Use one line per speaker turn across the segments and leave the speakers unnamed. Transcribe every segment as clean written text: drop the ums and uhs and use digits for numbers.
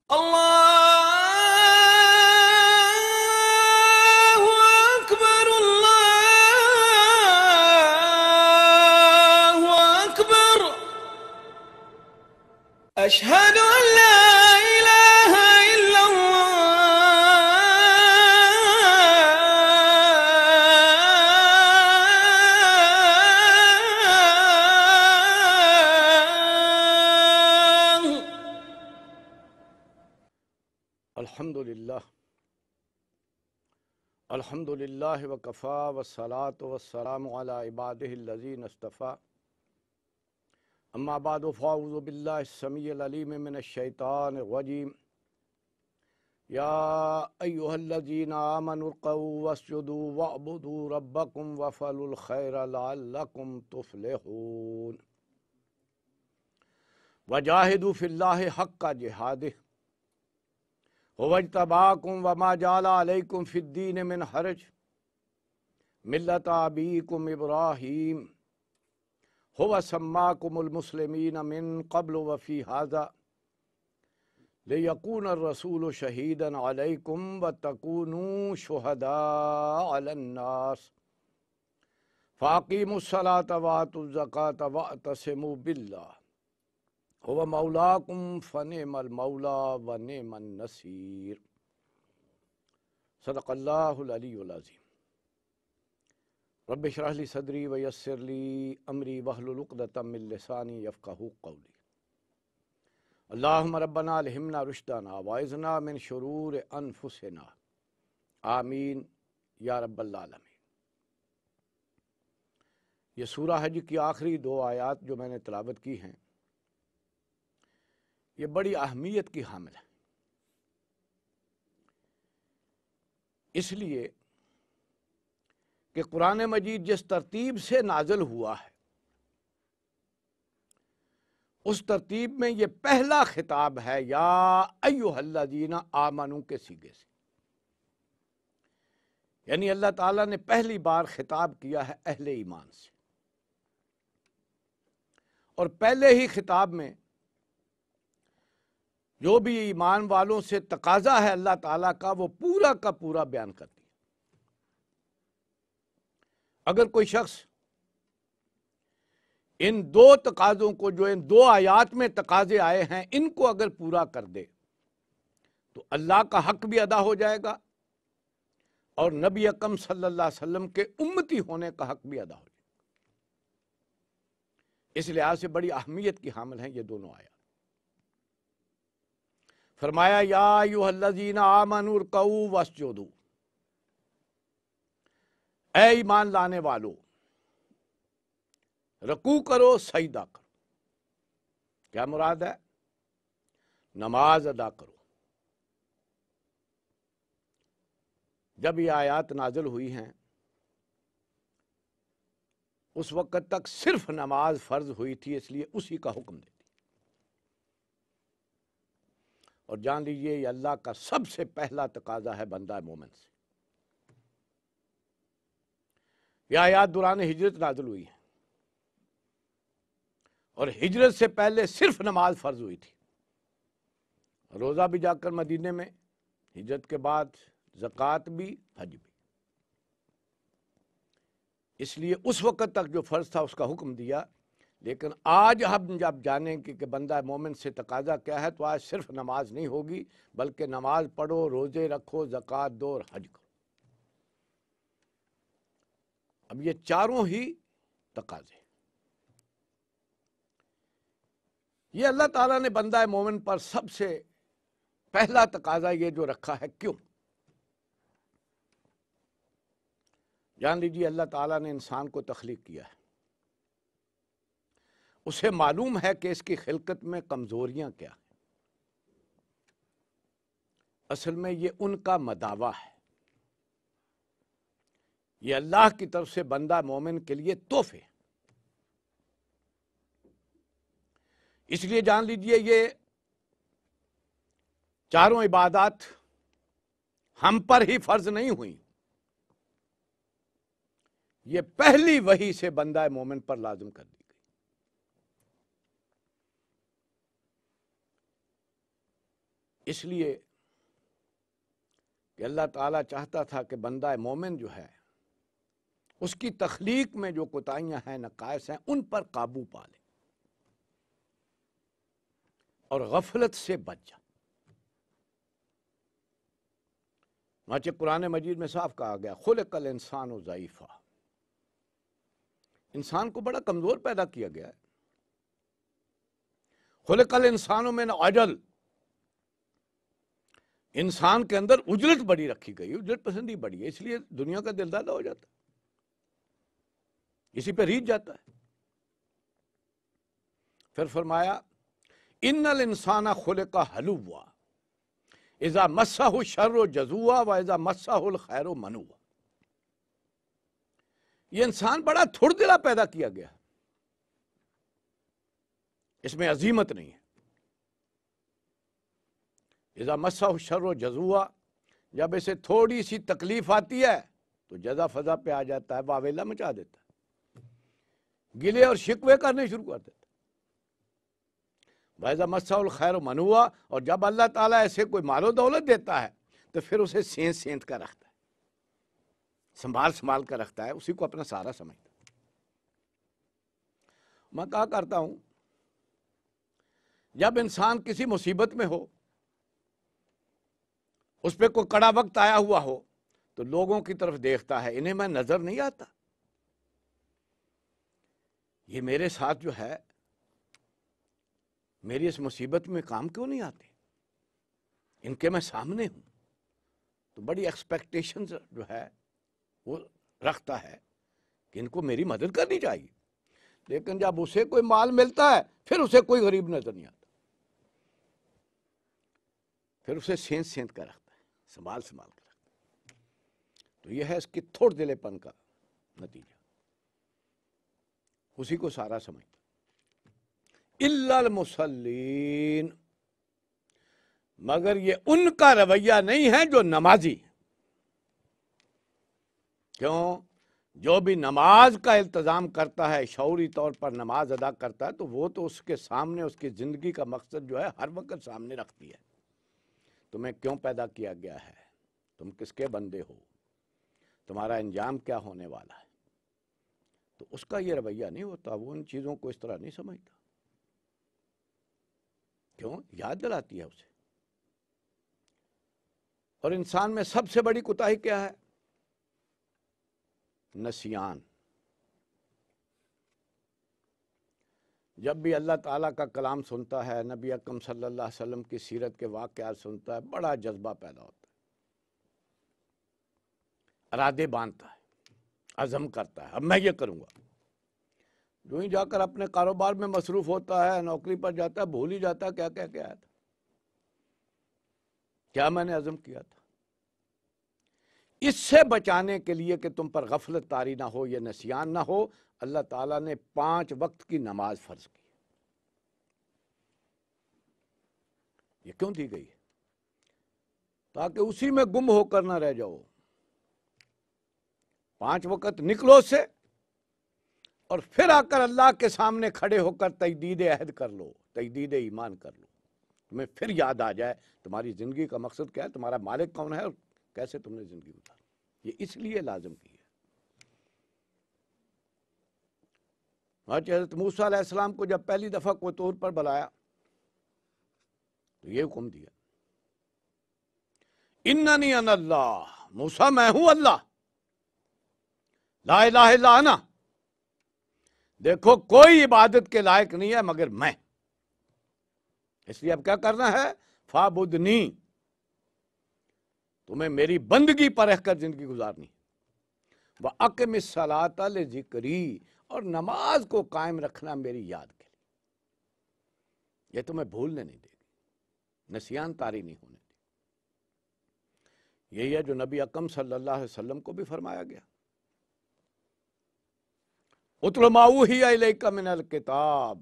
الله أكبر الله أكبر أشهد أن لا إله إلا الله.
الحمد للہ وکفا والصلاة والسلام علی عبادہ الذین اصطفیٰ اما بعد فاعوذ باللہ السمیع العلیم من الشیطان الرجیم یا ایہا الذین آمنوا ارکعوا واسجدوا واعبدوا ربکم وافعلوا الخیر لعلکم تفلحون وجاہدوا فی اللہ حق جہادہ وَاجْتَبَاكُمْ وَمَا جَعَلَ عَلَيْكُمْ فِي الدِّينِ مِنْ حَرَجٍ مِلَّةَ أَبِيكُمْ إِبْرَاهِيمَ هُوَ سَمَّاكُمُ الْمُسْلِمِينَ مِنْ قَبْلُ وَفِي هَذَا لِيَكُونَ الرَّسُولُ شَهِيدًا عَلَيْكُمْ وَتَكُونُوا شُهَدَاءَ عَلَى النَّاسِ فَأَقِيمُوا الصَّلَاةَ وَآتُوا الزَّكَاةَ وَاعْتَصِمُوا بِاللَّهِ هو مولاکم فنعم المولا ونعم النصیر. صدق اللہ العلی العظیم. رب اشرح لی صدری ویسر لی امری واحلل عقدۃ من لسانی یفقہوا قولی. اللہم ربنا الہمنا رشدنا واعذنا من شرور انفسنا آمین یا رب العالمین. یہ سورہ حج کی آخری دو آیات جو میں نے تلاوت کی ہیں یہ بڑی اہمیت کی حامل ہے، اس لیے کہ قرآن مجید جس ترتیب سے نازل ہوا ہے اس ترتیب میں یہ پہلا خطاب ہے یا ایھا الذین آمنوا کے صیغے سے، یعنی اللہ تعالیٰ نے پہلی بار خطاب کیا ہے اہل ایمان سے، اور پہلے ہی خطاب میں جو بھی ایمان والوں سے تقاضا ہے اللہ تعالیٰ کا وہ پورا کا پورا بیان کر دیا. اگر کوئی شخص ان دو تقاضوں کو جو ان دو آیات میں تقاضے آئے ہیں ان کو اگر پورا کر دے تو اللہ کا حق بھی ادا ہو جائے گا اور نبی اکرم صلی اللہ علیہ وسلم کے امتی ہونے کا حق بھی ادا ہو جائے گا. اس لحاظ سے بڑی اہمیت کی حامل ہیں یہ دونوں آیات. فرمایا یا ایھا الذین آمنوا ارکعوا واسجدوا، اے ایمان لانے والو رکوع کرو سجدہ کرو. کیا مراد ہے؟ نماز ادا کرو. جب یہ آیات نازل ہوئی ہیں اس وقت تک صرف نماز فرض ہوئی تھی، اس لیے اسی کا حکم دیتی. اور جان لیجئے یہ اللہ کا سب سے پہلا تقاضا ہے بندہ مومن سے. یہ آیات دوران ہجرت نازل ہوئی ہیں اور ہجرت سے پہلے صرف نماز فرض ہوئی تھی. روزہ بھی جا کر مدینے میں، ہجرت کے بعد زکوٰۃ بھی، حج بھی. اس لیے اس وقت تک جو فرض تھا اس کا حکم دیا. لیکن آج ہم جب جانیں کہ بندہ مومن سے تقاضا کیا ہے تو آج صرف نماز نہیں ہوگی بلکہ نماز پڑھو، روزے رکھو، زکوٰۃ دو اور حج کرو. اب یہ چاروں ہی تقاضے یہ اللہ تعالیٰ نے بندہ مومن پر سب سے پہلا تقاضا یہ جو رکھا ہے. کیوں؟ جان لیجیے اللہ تعالیٰ نے انسان کو تخلیق کیا ہے، اسے معلوم ہے کہ اس کی خلقت میں کمزوریاں کیا ہیں. اصل میں یہ ان کا مداوع ہے، یہ اللہ کی طرف سے بندہ مومن کے لیے تحفے. اس لیے جان لیجئے یہ چاروں عبادات ہم پر ہی فرض نہیں ہوئیں، یہ پہلی وحی سے بندہ مومن پر لازم کر دی. اس لیے کہ اللہ تعالیٰ چاہتا تھا کہ بندہ مومن جو ہے اس کی تخلیق میں جو کوتاہیاں ہیں، نقائص ہیں، ان پر قابو پا لے اور غفلت سے بچ جا۔ چنانچہ قرآن مجید میں صاف کہا گیا خلق الانسان ضعیفا، انسان کو بڑا کمزور پیدا کیا گیا ہے۔ خلق الانسان من عجل، انسان کے اندر اجلت بڑی رکھی گئی، اجلت پسندی بڑی ہے، اس لیے دنیا کا دل دادا ہو جاتا ہے، اسی پہ ریچھ جاتا ہے۔ پھر فرمایا ان الانسان خلق ہلوا اذا مسہ الشر جزوعا واذا مسہ الخیر منوعا، یہ انسان بڑا تھڑ دلا پیدا کیا گیا، اس میں عزیمت نہیں ہے۔ اذا مسہ الشر جزوعا، جب اسے تھوڑی سی تکلیف آتی ہے تو جزا فضا پہ آ جاتا ہے، واویلا مچا دیتا ہے، گلے اور شکوے کرنے شروع کر دیتا ہے۔ وَإِذَا مَسَّهُ الْخَيْرُ مَنُوعًا، اور جب اللہ تعالیٰ ایسے کوئی مال و دولت دیتا ہے تو پھر اسے سینت سینت کر رکھتا ہے، سنبھال سنبھال کر رکھتا ہے، اسی کو اپنا سہارا سمجھتا ہے۔ میں کہا کرتا ہوں جب انسان کسی مصیبت میں ہو، اس پہ کوئی کڑا وقت آیا ہوا ہو تو لوگوں کی طرف دیکھتا ہے، انہیں میں نظر نہیں آتا، یہ میرے ساتھ جو ہے میری اس مصیبت میں کام کیوں نہیں آتے، ان کے میں سامنے ہوں، تو بڑی ایکسپیکٹیشنز جو ہے وہ رکھتا ہے کہ ان کو میری مدد کرنی چاہیے، لیکن جب اسے کوئی مال ملتا ہے پھر اسے کوئی غریب نظر نہیں آتا، پھر اسے سینت سینت کر رکھتا ہے، سنبھال سنبھال کر رکھتا ہے۔ تو یہ ہے اس کی تھوڑ دلے پن کا نتیجہ، اسی کو سارا سمجھتا۔ الا المصلین، مگر یہ ان کا رویہ نہیں ہے جو نمازی ہیں۔ کیوں؟ جو بھی نماز کا التزام کرتا ہے، شعوری طور پر نماز ادا کرتا ہے، تو وہ تو اس کے سامنے اس کی زندگی کا مقصد جو ہے ہر وقت سامنے رکھتی ہے، تمہیں کیوں پیدا کیا گیا ہے، تم کس کے بندے ہو، تمہارا انجام کیا ہونے والا ہے۔ تو اس کا یہ رویہ نہیں ہوتا، وہ ان چیزوں کو اس طرح نہیں سمجھتا۔ کیوں؟ یاد دلاتی ہے اسے۔ اور انسان میں سب سے بڑی کوتاہی کیا ہے؟ نسیان۔ جب بھی اللہ تعالیٰ کا کلام سنتا ہے، نبی اکرم صلی اللہ علیہ وسلم کی سیرت کے واقعات سنتا ہے، بڑا جذبہ پیدا ہوتا ہے، ارادے باندھتا ہے، عزم کرتا ہے اب میں یہ کروں گا۔ جو ہی جا کر اپنے کاروبار میں مصروف ہوتا ہے، نوکری پر جاتا ہے، بھول ہی جاتا ہے کیا کہہ کے آیا تھا، کیا میں نے عزم کیا تھا۔ اس سے بچانے کے لیے کہ تم پر غفلت طاری نہ ہو، یہ نسیان نہ ہو، اللہ تعالیٰ نے 5 وقت کی نماز فرض کی۔ یہ کیوں دی گئی ہے؟ تاکہ اسی میں گم ہو کر نہ رہ جاؤ۔ 5 وقت نکلو سے، اور پھر آ کر اللہ کے سامنے کھڑے ہو کر تجدید عہد کر لو، تجدید ایمان کر لو، تمہیں پھر یاد آ جائے تمہاری زندگی کا مقصد کیا ہے، تمہارا مالک کون ہے، اور کیسے تم نے زندگی گزاری۔ یہ اس لیے لازم کی ہے۔ حضرت موسیٰ علیہ السلام کو جب پہلی دفعہ کو طور پر بلایا تو یہ حکم دیا، اننی انا اللہ، موسیٰ میں ہوں اللہ، لا الہ الا انا، دیکھو کوئی عبادت کے لائق نہیں ہے مگر میں، اس لیے اب کیا کرنا ہے، فَاعْبُدْنِی، تمہیں میری بندگی پر رہ کر زندگی گزارنی، وَأَقِمِ الصَّلَاةَ لِذِکْرِی، اور نماز کو قائم رکھنا میری یاد کے لیے، یہ تمہیں بھولنے نہیں دے گی، نسیان طاری نہیں ہونے دے گی۔ یہی ہے جو نبی اکرم صلی اللہ علیہ وسلم کو بھی فرمایا گیا، اُتْلُ مَا أُوحِیَ إِلَیْکَ مِنَ الْکِتَابِ،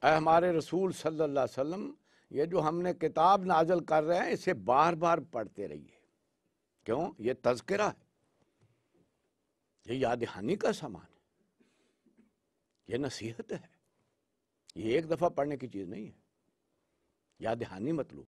اے ہمارے رسول صلی اللہ علیہ وسلم، یہ جو ہم نے کتاب نازل کر رہے ہیں اسے بار بار پڑھتے رہیے۔ کیوں؟ یہ تذکرہ ہے، یہ یاد دہانی کا سامان ہے، یہ نصیحت ہے، یہ ایک دفعہ پڑھنے کی چیز نہیں ہے، یا دہانی مطلوب.